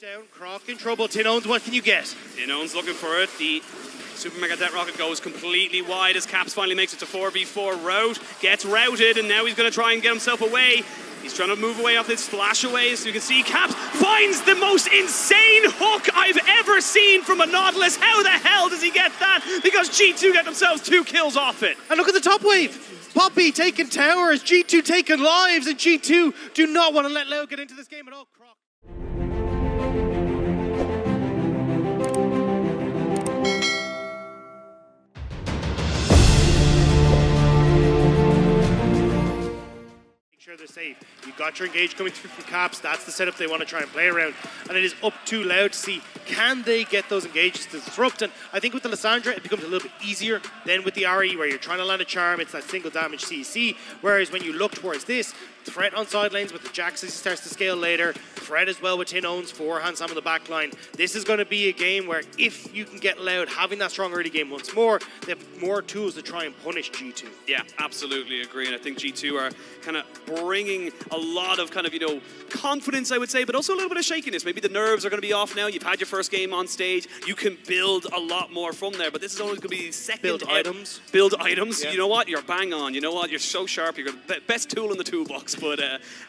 Down, Croc in trouble. tinowns, what can you get? tinowns looking for it. The Super Mega Det Rocket goes completely wide as Caps finally makes it to 4v4 route. Gets routed, and now he's going to try and get himself away. He's trying to move away off this flash away, so you can see Caps finds the most insane hook I've ever seen from a Nautilus. How the hell does he get that? Because G2 get themselves 2 kills off it. And look at the top wave. Popy taking towers, G2 taking lives, and G2 do not want to let Lou get into this game at all. Croc. Sure they're safe. You got your engage coming through from Caps. That's the setup they want to try and play around. And it is up to Loud to see, can they get those engages to disrupt? And I think with the Lisandra, it becomes a little bit easier than with the RE, where you're trying to land a charm. It's that single damage CC. Whereas when you look towards this, threat on side lanes with the Jax as he starts to scale later. Threat as well with tinowns, forehands on the back line. This is going to be a game where if you can get Loud having that strong early game once more, they have more tools to try and punish G2. Yeah, absolutely agree. And I think G2 are kind of bringing a lot of kind of, confidence, I would say, but also a little bit of shakiness. Maybe the nerves are going to be off now. You've had your first game on stage. You can build a lot more from there, but this is only going to be second. Build items. Build items. Yeah. You know what? You're bang on. You know what? You're so sharp. You're the best tool in the toolbox. But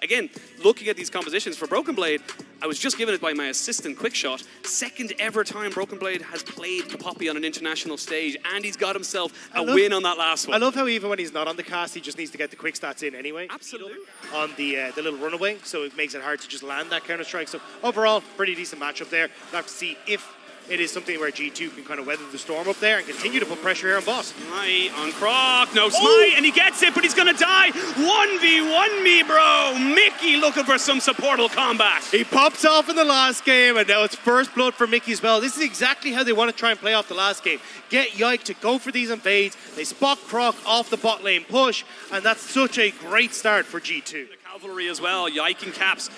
again, looking at these compositions for BrokenBlade, I was just given it by my assistant, Quickshot. Second ever time BrokenBlade has played the Popy on an international stage, and he's got himself a win on that last one. I love how even when he's not on the cast, he just needs to get the quick stats in anyway. Absolutely. On the little runaway, so it makes it hard to just land that counter-strike. So overall, pretty decent matchup there. We'll have to see if it is something where G2 can kind of weather the storm up there and continue to put pressure here on boss. Smite on Croc, no smite, and he gets it, but he's gonna die. 1v1 me, bro. Mikyx looking for some supportal combat. He pops off in the last game, and now it's first blood for Mikyx as well. This is exactly how they want to try and play off the last game. Get Yike to go for these invades. They spot Croc off the bot lane push, and that's such a great start for G2. The cavalry as well, Yike and Caps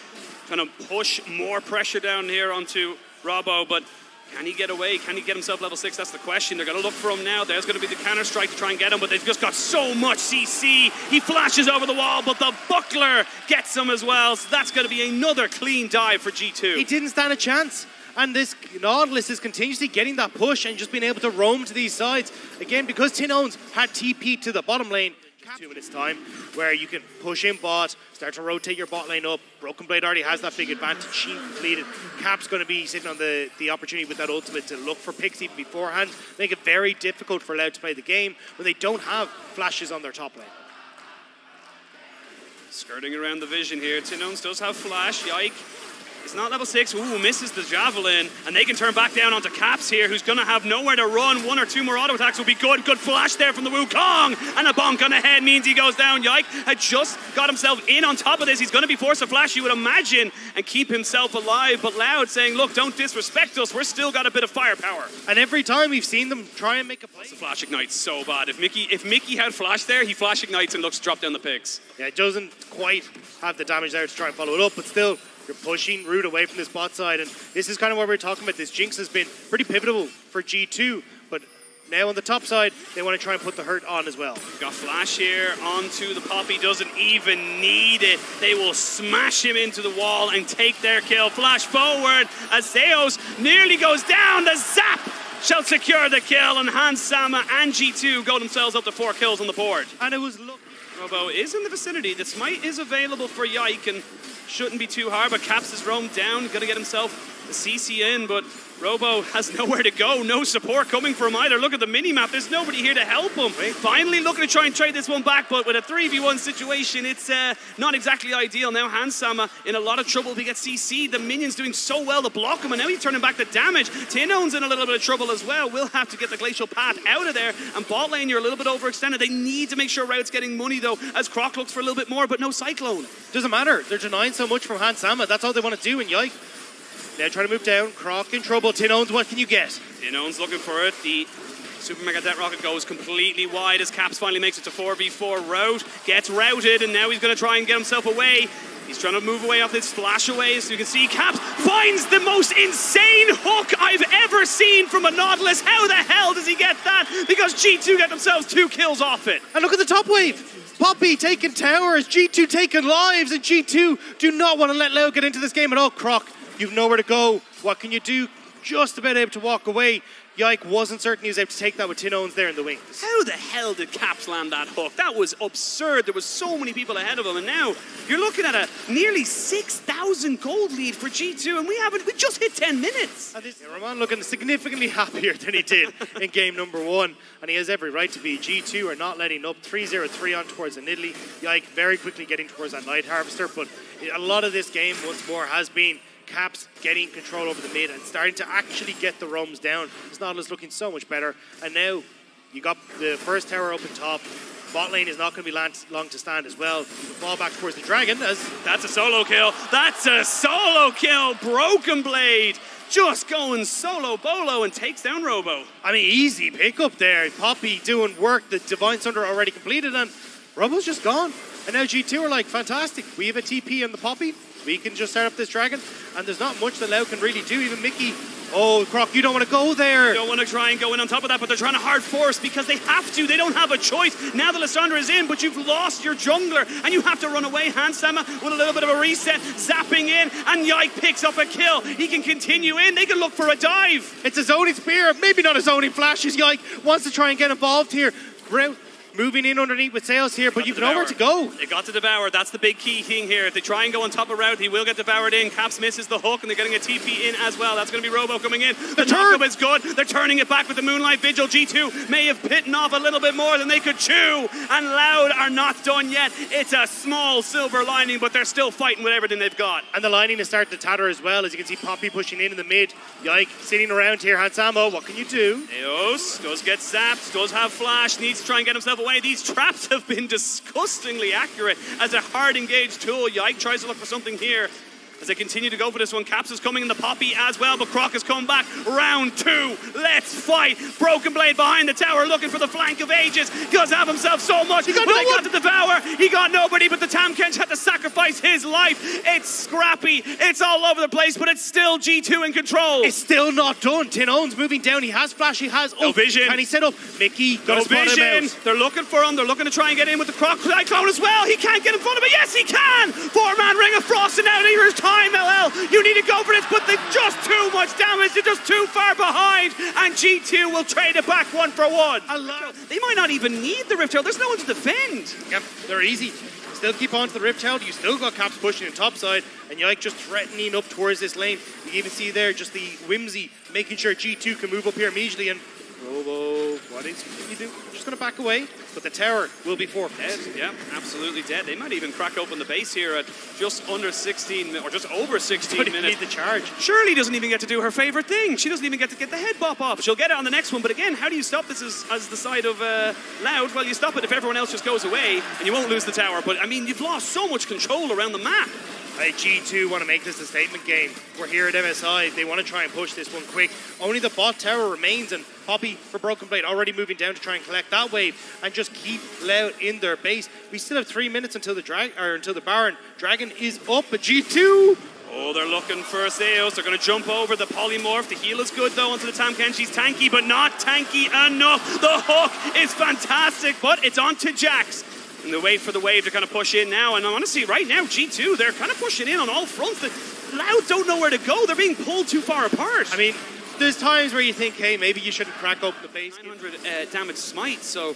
trying to push more pressure down here onto Robo, but can he get away? Can he get himself level 6? That's the question. They're going to look for him now. There's going to be the counter-strike to try and get him, but they've just got so much CC. He flashes over the wall, but the buckler gets him as well. So that's going to be another clean dive for G2. He didn't stand a chance. And this Nautilus is continuously getting that push and just being able to roam to these sides. Again, because tinowns had TP to the bottom lane, 2 minutes time, where you can push in bot, start to rotate your bot lane up. BrokenBlade already has that big advantage. She completed. Cap's going to be sitting on the opportunity with that ultimate to look for picks even beforehand. Make it very difficult for Loud to play the game when they don't have flashes on their top lane. Skirting around the vision here. tinowns does have flash. Yike. It's not level 6. Ooh, misses the javelin. And they can turn back down onto Caps here, who's going to have nowhere to run. 1 or 2 more auto attacks will be good. Good flash there from the Wukong. And a bonk on the head means he goes down. Yike had just got himself in on top of this. He's going to be forced to flash, you would imagine, and keep himself alive. But Loud saying, look, don't disrespect us. We're still got a bit of firepower. And every time we've seen them try and make a play. The flash ignites so bad. If Mikyx had flash there, he flash ignites and looks to drop down the picks. Yeah, it doesn't quite have the damage there to try and follow it up, but still, you're pushing Root away from this bot side, and this is kind of what we're talking about. This Jinx has been pretty pivotal for G2, but now on the top side, they want to try and put the hurt on as well. Got flash here onto the Popy, doesn't even need it. They will smash him into the wall and take their kill. Flash forward as Theos nearly goes down. The zap shall secure the kill, and Sama and G2 go themselves up to 4 kills on the board. And it was lucky. Robo is in the vicinity. The smite is available for Yike and shouldn't be too hard, but Caps is roamed down. Got to get himself the CC in, but Robo has nowhere to go. No support coming from him either. Look at the mini-map. There's nobody here to help him. Finally looking to try and trade this one back, but with a 3v1 situation, it's not exactly ideal. Now Sama in a lot of trouble. He gets CC. The minions doing so well to block him, and now he's turning back the damage. tinowns in a little bit of trouble as well. We'll have to get the glacial path out of there, and bot lane, you're a little bit overextended. They need to make sure Rout's getting money, though, as Croc looks for a little bit more, but no Cyclone. Doesn't matter. They're denying so much from Sama. That's all they want to do in Yike. Now trying to move down. Croc in trouble. tinowns, what can you get? tinowns looking for it. The Super Mega Det Rocket goes completely wide as Caps finally makes it to 4v4 route. Gets routed, and now he's going to try and get himself away. He's trying to move away off this flash away, so you can see Caps finds the most insane hook I've ever seen from a Nautilus. How the hell does he get that? Because G2 get themselves 2 kills off it. And look at the top wave. Popy taking towers, G2 taking lives, and G2 do not want to let Lou get into this game at all. Croc You've nowhere to go. What can you do? Just about able to walk away. Yike wasn't certain he was able to take that with tinowns there in the wings. How the hell did Caps land that hook? That was absurd. There was so many people ahead of him, and now you're looking at a nearly 6,000 gold lead for G2, and we just hit 10 minutes. Roman looking significantly happier than he did in game number 1, and he has every right to be. G2 are not letting up. 3-0-3 on towards the Nidale. Yike very quickly getting towards that Light Harvester, but a lot of this game once more has been Caps getting control over the mid and starting to actually get the roams down. Nautilus looking so much better, and now you got the first tower up in top. Bot lane is not going to be long to stand as well. Fall back towards the dragon as that's a solo kill. That's a solo kill. BrokenBlade just going solo bolo and takes down Robo. I mean, easy pickup there. Popy doing work. The Divine Thunder already completed, and Robo's just gone. And now G2 are like, fantastic. We have a TP on the Popy. We can just start up this dragon, and there's not much that Lau can really do. Even Mikyx. Oh, Croc, you don't want to go there. You don't want to try and go in on top of that, but they're trying to hard force because they have to. They don't have a choice. Now the Lisandra is in, but you've lost your jungler, and you have to run away. Hansama with a little bit of a reset, zapping in, and Yike picks up a kill. He can continue in. They can look for a dive. It's a zoning spear. Maybe not a zoning flash. Yike wants to try and get involved here. Moving in underneath with Sails here, but you've nowhere to go. They got to devour. That's the big key thing here. If they try and go on top of route, he will get devoured in. Caps misses the hook, and they're getting a TP in as well. That's going to be Robo coming in. The knock-up is good. They're turning it back with the Moonlight Vigil. G2 may have bitten off a little bit more than they could chew, and Loud are not done yet. It's a small silver lining, but they're still fighting with everything they've got. And the lining is starting to tatter as well, as you can see Popy pushing in the mid. Yike sitting around here. Hansamo, what can you do? Eos does get zapped, does have flash, needs to try and get himself away. These traps have been disgustingly accurate as a hard engaged tool. Yike tries to look for something here as they continue to go for this one. Caps is coming in the Popy as well, but Croc has come back. Round 2, let's fight. BrokenBlade behind the tower looking for the flank of ages. Does have himself so much, but they got to devour. He got nobody, but the Tahm Kench had to sacrifice his life. It's scrappy, it's all over the place, but it's still G2 in control. It's still not done. tinowns moving down. He has flash, he has no vision. Can he set up? Mikyx no vision. They're looking for him. They're looking to try and get in with the Croc Cyclone as well. He can't get in front of it. Yes, he can. 4-man Ring of Frost, and now here's time, LL. You need to go for this, but they've just too much damage. They're just too far behind, and G2 will trade it back 1 for 1. They might not even need the Rift Herald. There's no one to defend. Yep, they're easy. Still keep on to the Rift Herald. You still got Caps pushing in top side, and Yike just threatening up towards this lane. You can even see there just the whimsy, making sure G2 can move up here immediately, and Robo, what is he do? Just going to back away, but the tower will be forfeit. Dead, yeah, absolutely dead. They might even crack open the base here at just under 16, or just over 16 minutes. Need the charge. Shirley doesn't even get to do her favorite thing. She doesn't even get to get the head bop off. She'll get it on the next one, but again, how do you stop this as the side of Loud? Well, you stop it if everyone else just goes away, and you won't lose the tower. But, I mean, you've lost so much control around the map. G2 want to make this a statement game. We're here at MSI. They want to try and push this one quick. Only the bot tower remains, and Popy for BrokenBlade already moving down to try and collect that wave and just keep Loud in their base. We still have 3 minutes until the Baron. Dragon is up, but G2. Oh, they're looking for Sails. They're going to jump over the polymorph. The heal is good, though, onto the Tahm Kench. She's tanky, but not tanky enough. The hook is fantastic, but it's onto Jax. And they wait for the wave to kind of push in now. And honestly, right now, G2, they're kind of pushing in on all fronts. The Loud don't know where to go. They're being pulled too far apart. I mean, there's times where you think, hey, maybe you shouldn't crack open the base. 900 damage smite, so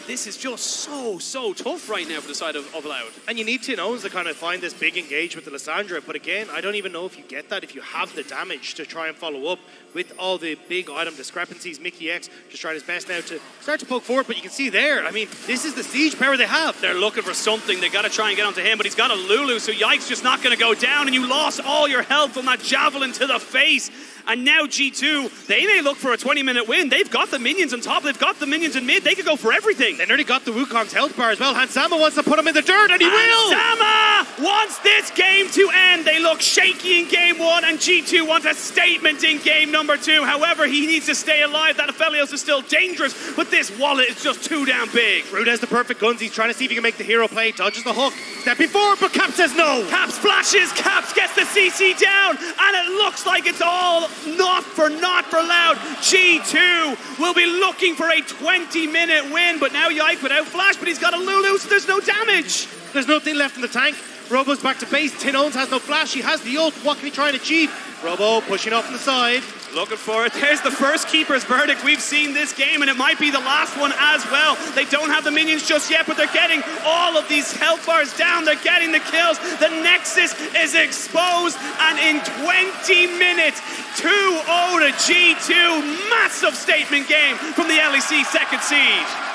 this is just so tough right now for the side of Loud. And you need tinowns to kind of find this big engage with the Lisandra. But again, I don't even know if you get that if you have the damage to try and follow up with all the big item discrepancies. Mikyx just trying his best now to start to poke forward, but you can see there, I mean, this is the siege power they have. They're looking for something. They got to try and get onto him, but he's got a Lulu, so Yike's just not going to go down, and you lost all your health from that javelin to the face. And now G2, they may look for a 20-minute win. They've got the minions on top. They've got the minions in mid. They could go for everything. They nearly got the Wukong's health bar as well. Hansama wants to put him in the dirt, and he will! Hansama wants this game to end. They look shaky in game 1, and G2 want a statement in game number 2. However, he needs to stay alive. That Aphelios is still dangerous, but this wallet is just too damn big. Rude has the perfect guns. He's trying to see if he can make the hero play. Dodges the hook. Stepping forward, but Caps says no. Caps flashes. Caps gets the CC down, and it looks like it's all not for Loud. G2 will be looking for a 20-minute win, but now Yike without flash, but he's got a Lulu, so there's no damage. There's nothing left in the tank. Robo's back to base. tinowns has no flash. He has the ult. What can he try and achieve? Robo pushing off on the side. Looking for it. There's the first keeper's verdict we've seen this game, and it might be the last one as well. They don't have the minions just yet, but they're getting all of these health bars down. They're getting the kills. The Nexus is exposed, and in 20 minutes, 2-0 to G2. Massive statement game from the LEC second seed.